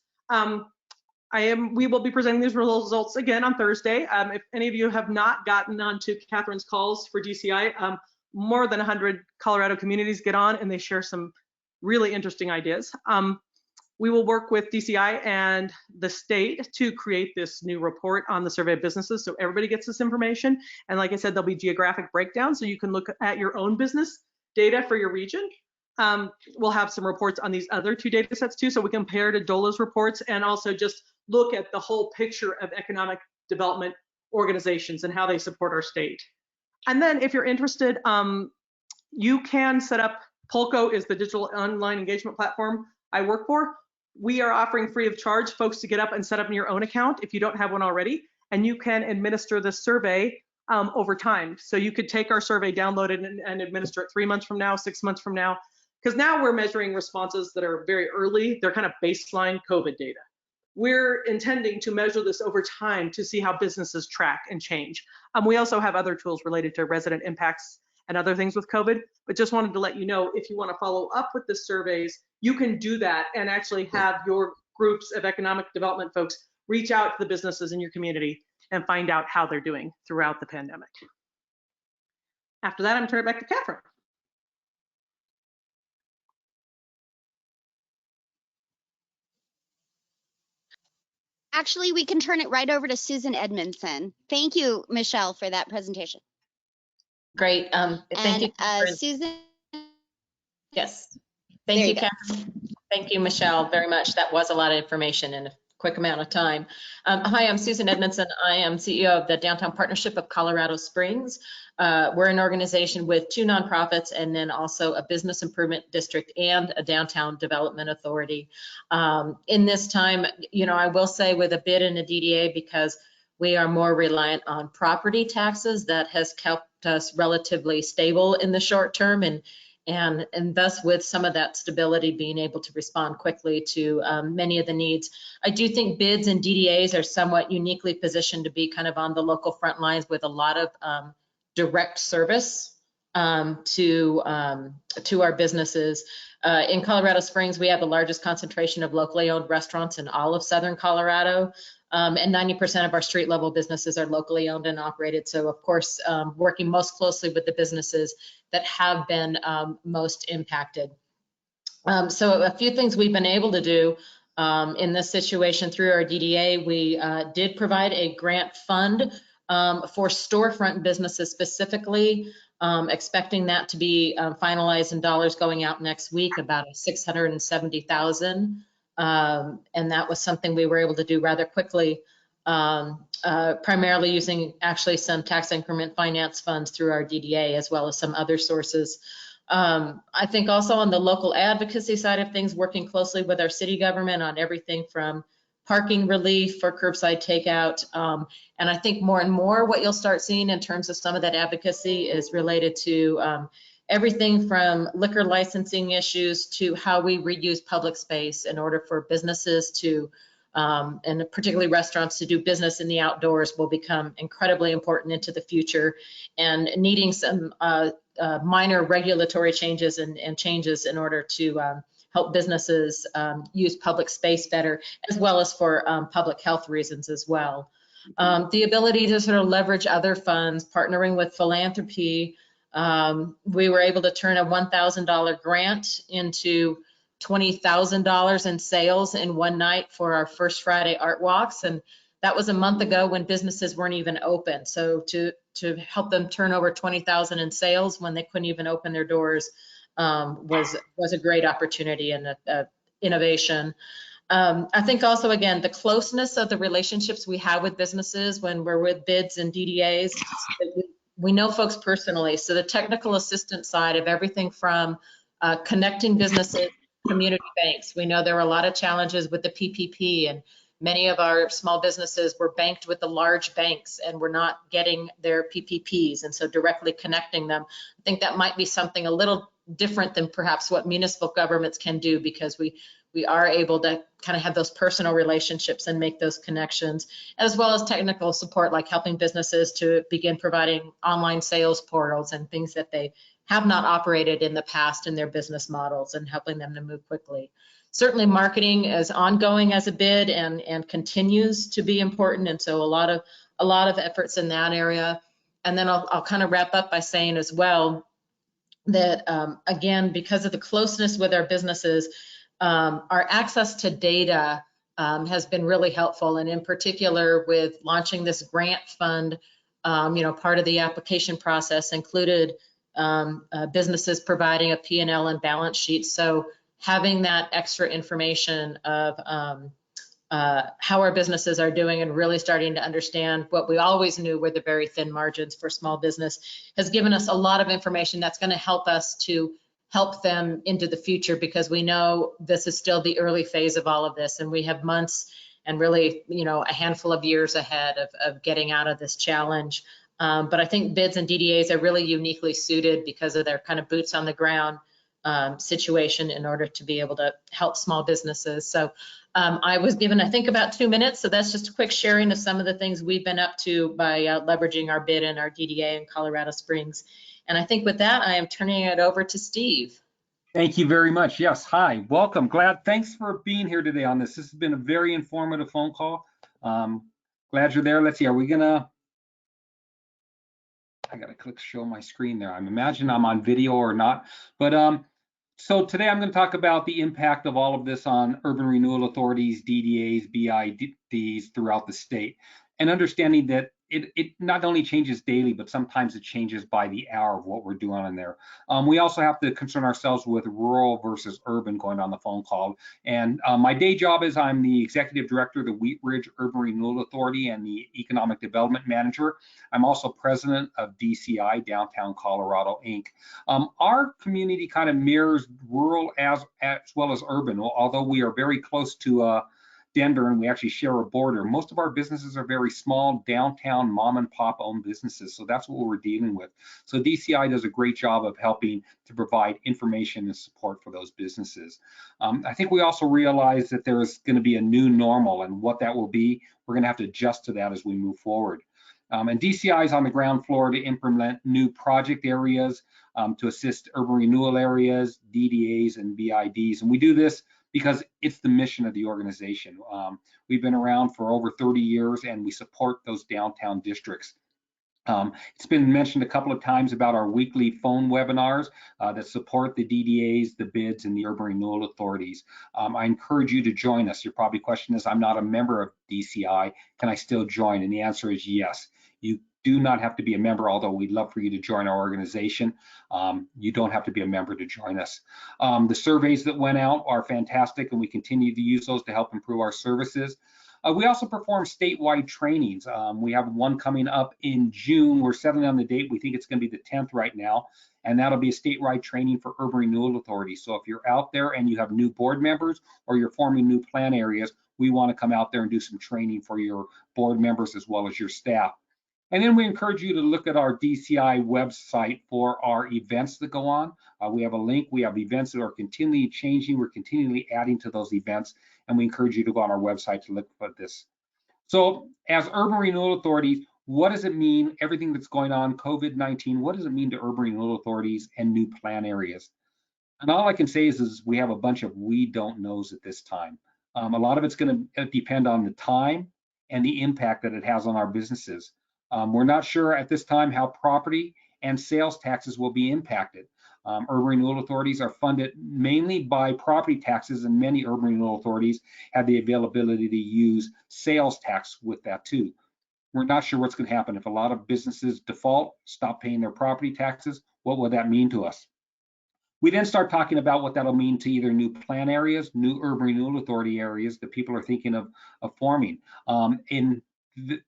we will be presenting these results again on Thursday. If any of you have not gotten onto Catherine's calls for DCI, more than 100 Colorado communities get on and they share some really interesting ideas. We will work with DCI and the state to create this new report on the survey of businesses so everybody gets this information. And like I said, there'll be geographic breakdowns so you can look at your own business data for your region. We'll have some reports on these other two data sets too, so we compare to DOLA's reports and also just look at the whole picture of economic development organizations and how they support our state. And then if you're interested, you can set up, Polko is the digital online engagement platform I work for. We are offering free of charge folks to get up and set up in your own account if you don't have one already, and you can administer the survey over time. So you could take our survey, download it, and administer it 3 months from now, 6 months from now, because now we're measuring responses that are very early. They're kind of baseline COVID data. We're intending to measure this over time to see how businesses track and change. We also have other tools related to resident impacts and other things with COVID, but just wanted to let you know, if you want to follow up with the surveys, you can do that and actually have your groups of economic development folks reach out to the businesses in your community and find out how they're doing throughout the pandemic. After that, I'm going to turn it back to Catherine.
Actually, we can turn it right over to Susan Edmondson. Thank you, Michelle, for that presentation.
Great. Thank you, Catherine.
Susan.
Yes. Thank you, Catherine. Thank you, Michelle, very much. That was a lot of information in a quick amount of time. Hi, I'm Susan Edmondson. I am CEO of the Downtown Partnership of Colorado Springs. We're an organization with 2 nonprofits and then also a business improvement district and a downtown development authority. In this time, I will say with a bid in a DDA, because we are more reliant on property taxes, that has kept us relatively stable in the short term, and thus with some of that stability being able to respond quickly to many of the needs. I do think bids and DDAs are somewhat uniquely positioned to be kind of on the local front lines with a lot of direct service to our businesses. In Colorado Springs, we have the largest concentration of locally owned restaurants in all of Southern Colorado. And 90% of our street level businesses are locally owned and operated. So of course, working most closely with the businesses that have been most impacted. So a few things we've been able to do in this situation through our DDA, we did provide a grant fund for storefront businesses specifically, expecting that to be finalized in dollars going out next week, about $670,000. And that was something we were able to do rather quickly. primarily using actually some tax increment finance funds through our DDA, as well as some other sources. I think also on the local advocacy side of things, working closely with our city government on everything from parking relief for curbside takeout. And I think more and more what you'll start seeing in terms of some of that advocacy is related to everything from liquor licensing issues to how we reuse public space in order for businesses to, and particularly restaurants, to do business in the outdoors will become incredibly important into the future, and needing some minor regulatory changes and changes in order to help businesses use public space better, as well as for public health reasons as well. The ability to sort of leverage other funds, partnering with philanthropy. We were able to turn a $1,000 grant into $20,000 in sales in one night for our first Friday art walks. And that was a month ago when businesses weren't even open. So to help them turn over 20,000 in sales when they couldn't even open their doors was a great opportunity and a innovation. I think also, again, the closeness of the relationships we have with businesses when we're with bids and DDAs, we know folks personally. So the technical assistance side of everything from connecting businesses, community banks. We know there were a lot of challenges with the PPP, and many of our small businesses were banked with the large banks and were not getting their PPPs. And so directly connecting them, I think that might be something a little different than perhaps what municipal governments can do, because we are able to kind of have those personal relationships and make those connections, as well as technical support, like helping businesses to begin providing online sales portals and things that they have not operated in the past in their business models, and helping them to move quickly. Certainly marketing is ongoing as a bid and continues to be important. And so a lot of efforts in that area. And then I'll kind of wrap up by saying as well that, again, because of the closeness with our businesses, our access to data has been really helpful. And in particular with launching this grant fund, part of the application process included businesses providing a P&L and balance sheet. So having that extra information of how our businesses are doing and really starting to understand what we always knew were the very thin margins for small business has given us a lot of information that's going to help us to help them into the future, because we know this is still the early phase of all of this, and we have months and really, a handful of years ahead of getting out of this challenge. But I think bids and DDAs are really uniquely suited because of their kind of boots on the ground situation in order to be able to help small businesses. So I was given, I think, about 2 minutes. So that's just a quick sharing of some of the things we've been up to by leveraging our bid and our DDA in Colorado Springs. And I think with that, I am turning it over to Steve.
Thank you very much. Yes, hi, welcome. Thanks for being here today on this. This has been a very informative phone call. Glad you're there. Let's see, I gotta click show my screen there. I'm imagining I'm on video or not, but so today I'm going to talk about the impact of all of this on urban renewal authorities, DDAs, BIDs throughout the state, and understanding that it not only changes daily, but sometimes it changes by the hour of what we're doing in there. We also have to concern ourselves with rural versus urban going on the phone call. And my day job is I'm the executive director of the Wheat Ridge Urban Renewal Authority and the economic development manager. I'm also president of DCI, Downtown Colorado, Inc. Our community kind of mirrors rural as well as urban, although we are very close to Denver and we actually share a border. Most of our businesses are very small, downtown, mom and pop owned businesses. So that's what we're dealing with. So DCI does a great job of helping to provide information and support for those businesses. I think we also realize that there's going to be a new normal, and what that will be, we're going to have to adjust to that as we move forward. And DCI is on the ground floor to implement new project areas to assist urban renewal areas, DDAs, and BIDs. And we do this because it's the mission of the organization. We've been around for over 30 years and we support those downtown districts. It's been mentioned a couple of times about our weekly phone webinars that support the DDAs, the bids, and the urban renewal authorities. I encourage you to join us. Your probably question is, I'm not a member of DCI, can I still join? And the answer is yes. You do not have to be a member, although we'd love for you to join our organization. You don't have to be a member to join us. The surveys that went out are fantastic, and we continue to use those to help improve our services. We also perform statewide trainings. We have one coming up in June. We're settling on the date. We think it's going to be the 10th right now, and that'll be a statewide training for urban renewal authorities. So if you're out there and you have new board members or you're forming new plan areas, we want to come out there and do some training for your board members as well as your staff. And then we encourage you to look at our DCI website for our events that go on. We have a link. We have events that are continually changing. We're continually adding to those events, and we encourage you to go on our website to look at this. So as urban renewal authorities, what does it mean, everything that's going on, COVID-19, what does it mean to urban renewal authorities and new plan areas? And all I can say is we have a bunch of we don't knows at this time. A lot of it's going to depend on the time and the impact that it has on our businesses. We're not sure at this time how property and sales taxes will be impacted. Urban renewal authorities are funded mainly by property taxes, and many urban renewal authorities have the availability to use sales tax with that too. We're not sure what's going to happen. If a lot of businesses default, stop paying their property taxes, what will that mean to us? We then start talking about what that'll mean to either new plan areas, new urban renewal authority areas that people are thinking of forming. In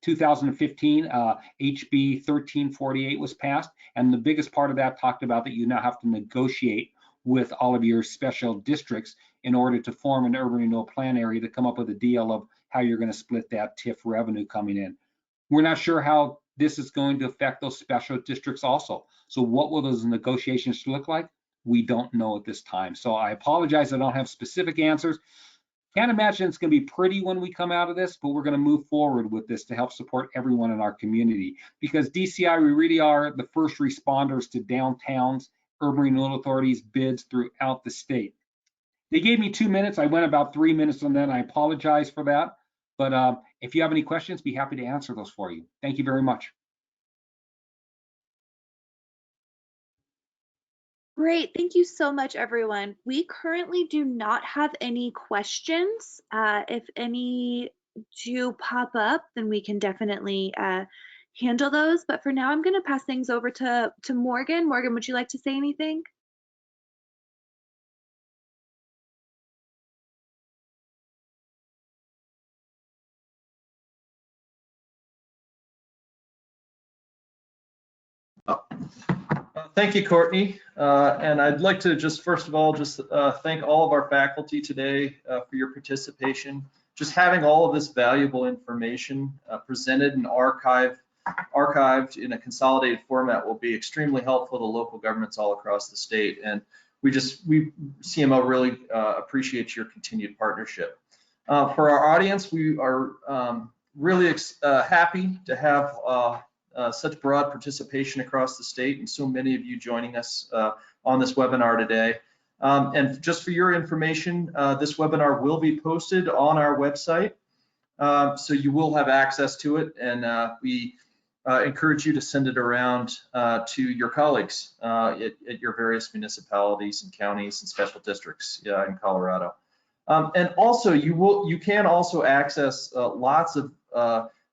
2015, HB 1348 was passed, and the biggest part of that talked about that you now have to negotiate with all of your special districts in order to form an urban renewal plan area to come up with a deal of how you're going to split that TIF revenue coming in. We're not sure how this is going to affect those special districts also. So what will those negotiations look like? We don't know at this time. So I apologize, I don't have specific answers. Can't imagine it's going to be pretty when we come out of this, but we're going to move forward with this to help support everyone in our community. Because DCI, we really are the first responders to downtowns, urban renewal authorities, bids throughout the state. They gave me 2 minutes. I went about 3 minutes on that. I apologize for that. But if you have any questions, be happy to answer those for you. Thank you very much.
Great, thank you so much, everyone. We currently do not have any questions. If any do pop up, then we can definitely handle those. But for now, I'm going to pass things over to Morgan. Morgan, would you like to say anything?
Thank you, Courtney. And I'd like to just first of all, just thank all of our faculty today for your participation. Just having all of this valuable information presented and archived in a consolidated format will be extremely helpful to local governments all across the state. And we CMO really appreciates your continued partnership. For our audience, we are really happy to have such broad participation across the state and so many of you joining us on this webinar today. And just for your information, this webinar will be posted on our website, so you will have access to it, and we encourage you to send it around to your colleagues at your various municipalities and counties and special districts in Colorado. And also, you can also access lots of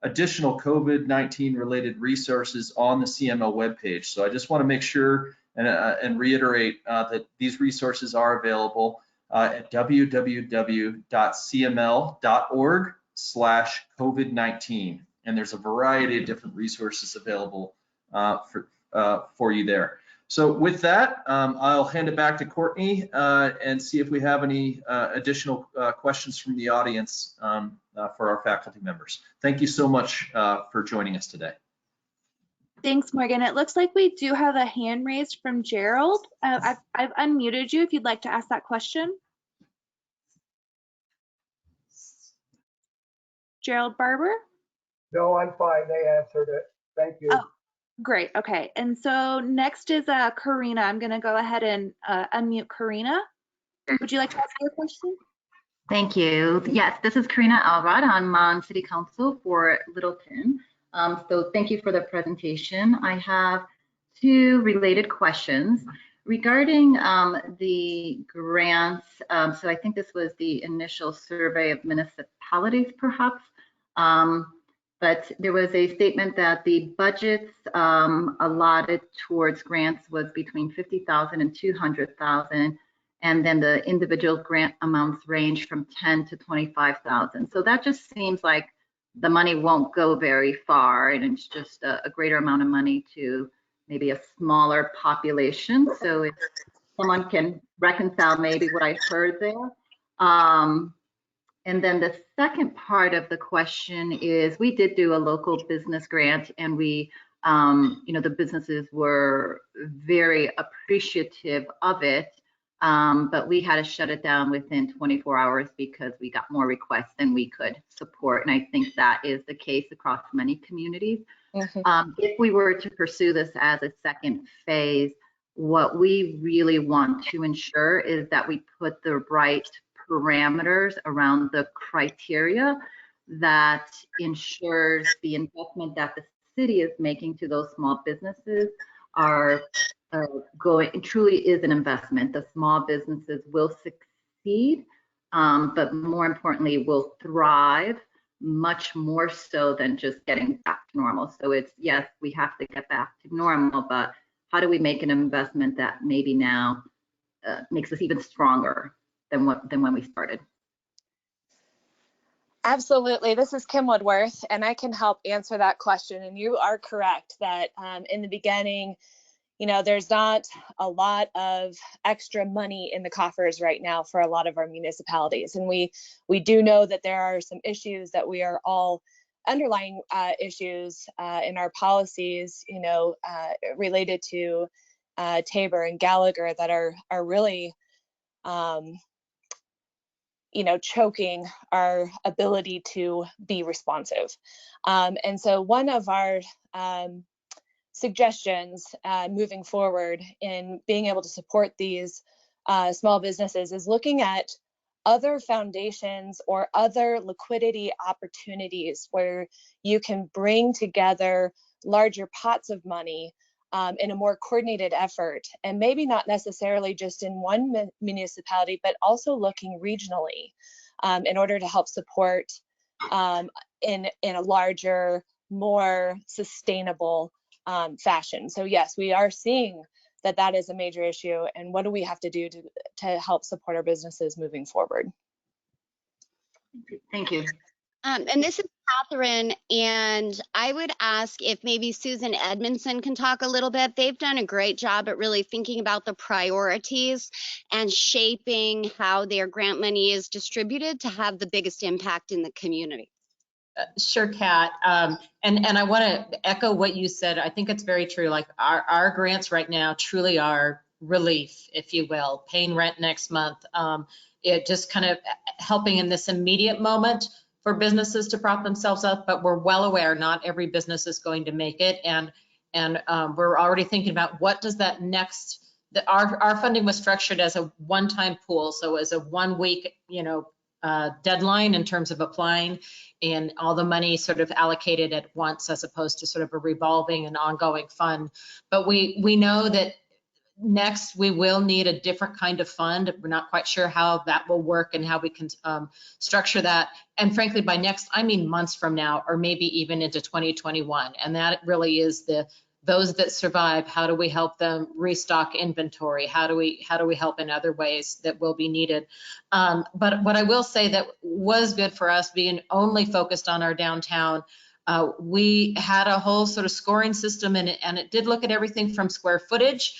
additional COVID-19 related resources on the CML webpage. So I just want to make sure and reiterate that these resources are available at www.cml.org/COVID-19. And there's a variety of different resources available for you there. So with that, I'll hand it back to Courtney and see if we have any additional questions from the audience for our faculty members. Thank you so much for joining us today.
Thanks, Morgan. It looks like we do have a hand raised from Gerald. I've unmuted you if you'd like to ask that question. Gerald Barber?
No, I'm fine. They answered it. Thank you.
Oh, great. Okay. And so next is Karina. I'm going to go ahead and unmute Karina. Would you like to ask your question?
Thank you. Yes, this is Karina Elrod. I'm on City Council for Littleton. So thank you for the presentation. I have two related questions regarding the grants. So I think this was the initial survey of municipalities, perhaps. But there was a statement that the budgets allotted towards grants was between $50,000 and $200,000. And then the individual grant amounts range from 10 to 25,000. So that just seems like the money won't go very far, and it's just a greater amount of money to maybe a smaller population. So if someone can reconcile maybe what I heard there. And then the second part of the question is, we did do a local business grant, and we, the businesses were very appreciative of it, but we had to shut it down within 24 hours because we got more requests than we could support. And I think that is the case across many communities. If we were to pursue this as a second phase, what we really want to ensure is that we put the right parameters around the criteria that ensures the investment that the city is making to those small businesses are truly is an investment. The small businesses will succeed, but more importantly, will thrive much more so than just getting back to normal. So it's, yes, we have to get back to normal, but how do we make an investment that maybe now makes us even stronger than when we started?
Absolutely. This is Kim Woodworth, and I can help answer that question. And you are correct that in the beginning, there's not a lot of extra money in the coffers right now for a lot of our municipalities. And we do know that there are some issues that we are all underlying issues in our policies, related to Tabor and Gallagher that are really choking our ability to be responsive. And so one of our suggestions moving forward in being able to support these small businesses is looking at other foundations or other liquidity opportunities where you can bring together larger pots of money in a more coordinated effort, and maybe not necessarily just in one municipality, but also looking regionally in order to help support in a larger, more sustainable fashion. So yes, we are seeing that is a major issue, and what do we have to do to help support our businesses moving forward?
Thank you.
And this is Catherine, and I would ask if maybe Susan Edmondson can talk a little bit. They've done a great job at really thinking about the priorities and shaping how their grant money is distributed to have the biggest impact in the community.
Sure, Kat. And I want to echo what you said. I think it's very true. Like our grants right now truly are relief, if you will, paying rent next month. It just kind of helping in this immediate moment for businesses to prop themselves up, but we're well aware not every business is going to make it. And we're already thinking about what does that next, our funding was structured as a one-time pool. So as a 1 week, deadline in terms of applying, and all the money sort of allocated at once as opposed to sort of a revolving and ongoing fund. But we know that next we will need a different kind of fund. We're not quite sure how that will work and how we can structure that. And frankly, by next, I mean months from now, or maybe even into 2021. And that really is those that survive, how do we help them restock inventory? How do we help in other ways that will be needed? But what I will say that was good for us, being only focused on our downtown, we had a whole sort of scoring system, and it did look at everything from square footage,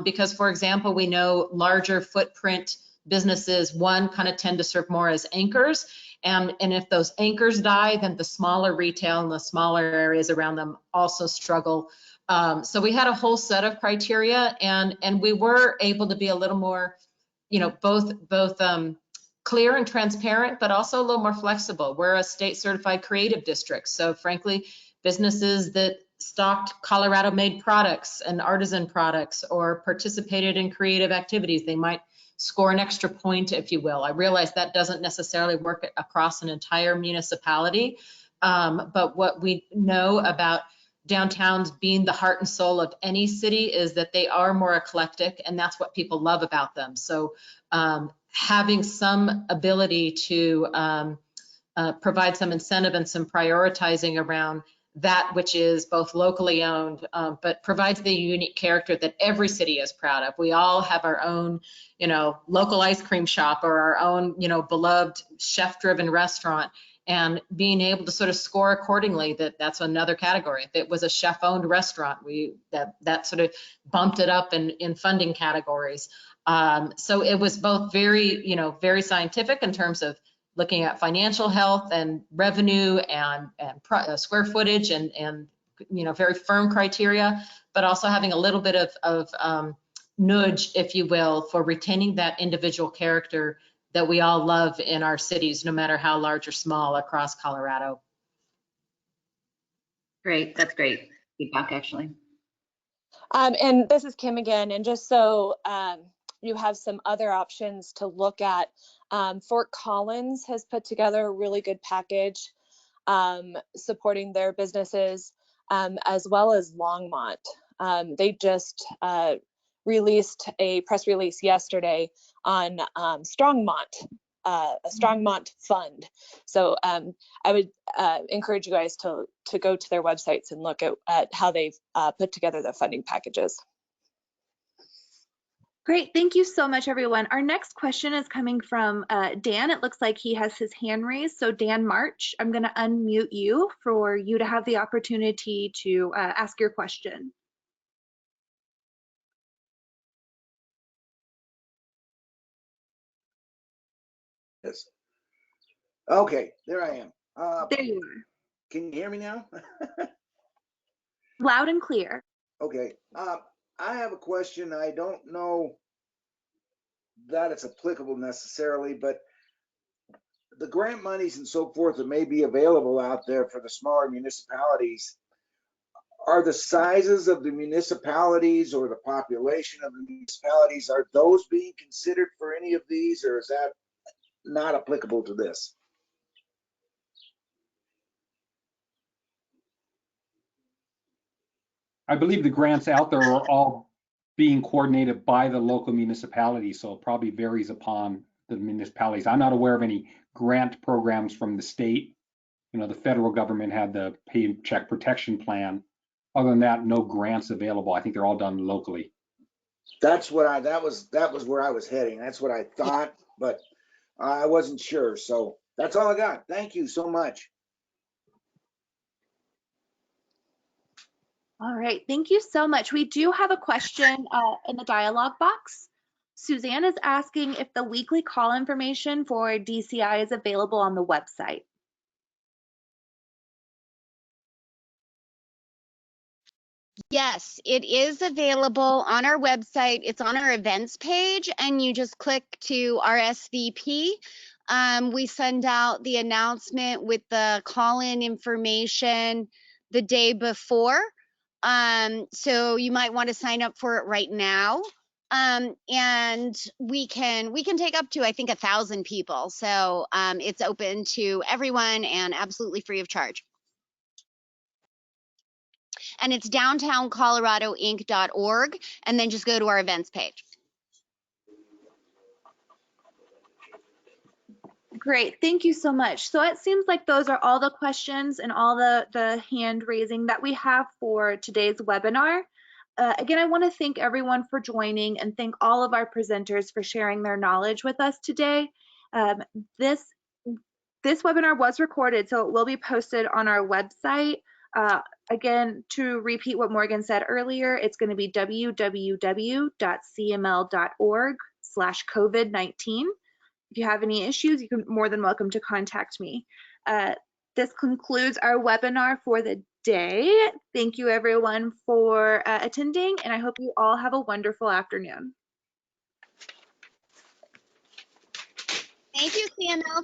because, for example, we know larger footprint businesses, kind of tend to serve more as anchors. And if those anchors die, then the smaller retail and the smaller areas around them also struggle. So we had a whole set of criteria, and we were able to be a little more, both clear and transparent, but also a little more flexible. We're a state certified creative district. So frankly, businesses that stocked Colorado-made products and artisan products or participated in creative activities, they might score an extra point, if you will. I realize that doesn't necessarily work across an entire municipality, but what we know about downtowns being the heart and soul of any city is that they are more eclectic, and that's what people love about them. So having some ability to provide some incentive and some prioritizing around that which is both locally owned, but provides the unique character that every city is proud of. We all have our own, local ice cream shop or our own, beloved chef-driven restaurant, and being able to sort of score accordingly. That's another category. If it was a chef-owned restaurant, that sort of bumped it up in funding categories. So it was both very, very scientific in terms of looking at financial health and revenue and square footage and very firm criteria, but also having a little bit of nudge, if you will, for retaining that individual character that we all love in our cities, no matter how large or small across Colorado.
Great, that's great feedback, actually.
And this is Kim again, and just so you have some other options to look at, Fort Collins has put together a really good package supporting their businesses, as well as Longmont. They just released a press release yesterday on Strongmont, a Strongmont fund. So I would encourage you guys to go to their websites and look at how they've put together the funding packages.
Great, thank you so much, everyone. Our next question is coming from Dan. It looks like he has his hand raised. So Dan March, I'm going to unmute you for you to have the opportunity to ask your question.
Yes. Okay, there I am.
There you are.
Can you hear me now?
Loud and clear.
Okay. I have a question. I don't know that it's applicable necessarily, but the grant monies and so forth that may be available out there for the smaller municipalities, are the sizes of the municipalities or the population of the municipalities, are those being considered for any of these, or is that not applicable to this?
I believe the grants out there are all being coordinated by the local municipalities, so it probably varies upon the municipalities. I'm not aware of any grant programs from the state. The federal government had the Paycheck Protection Plan. Other than that, no grants available. I think they're all done locally.
That was where I was heading. That's what I thought, but I wasn't sure. So that's all I got. Thank you so much.
All right, thank you so much. We do have a question in the dialogue box. Suzanne is asking if the weekly call information for DCI is available on the website.
Yes, it is available on our website. It's on our events page, and you just click to RSVP. We send out the announcement with the call-in information the day before. So you might want to sign up for it right now. And we can take up to, I think, 1,000 people. So it's open to everyone and absolutely free of charge. And it's downtowncoloradoinc.org, and then just go to our events page.
Great, thank you so much. So it seems like those are all the questions and all the hand raising that we have for today's webinar. Again, I want to thank everyone for joining and thank all of our presenters for sharing their knowledge with us today. This webinar was recorded, so it will be posted on our website. Again, to repeat what Morgan said earlier, it's going to be www.cml.org/COVID-19. If you have any issues, you're more than welcome to contact me. This concludes our webinar for the day. Thank you everyone for attending, and I hope you all have a wonderful afternoon.
Thank you, CML.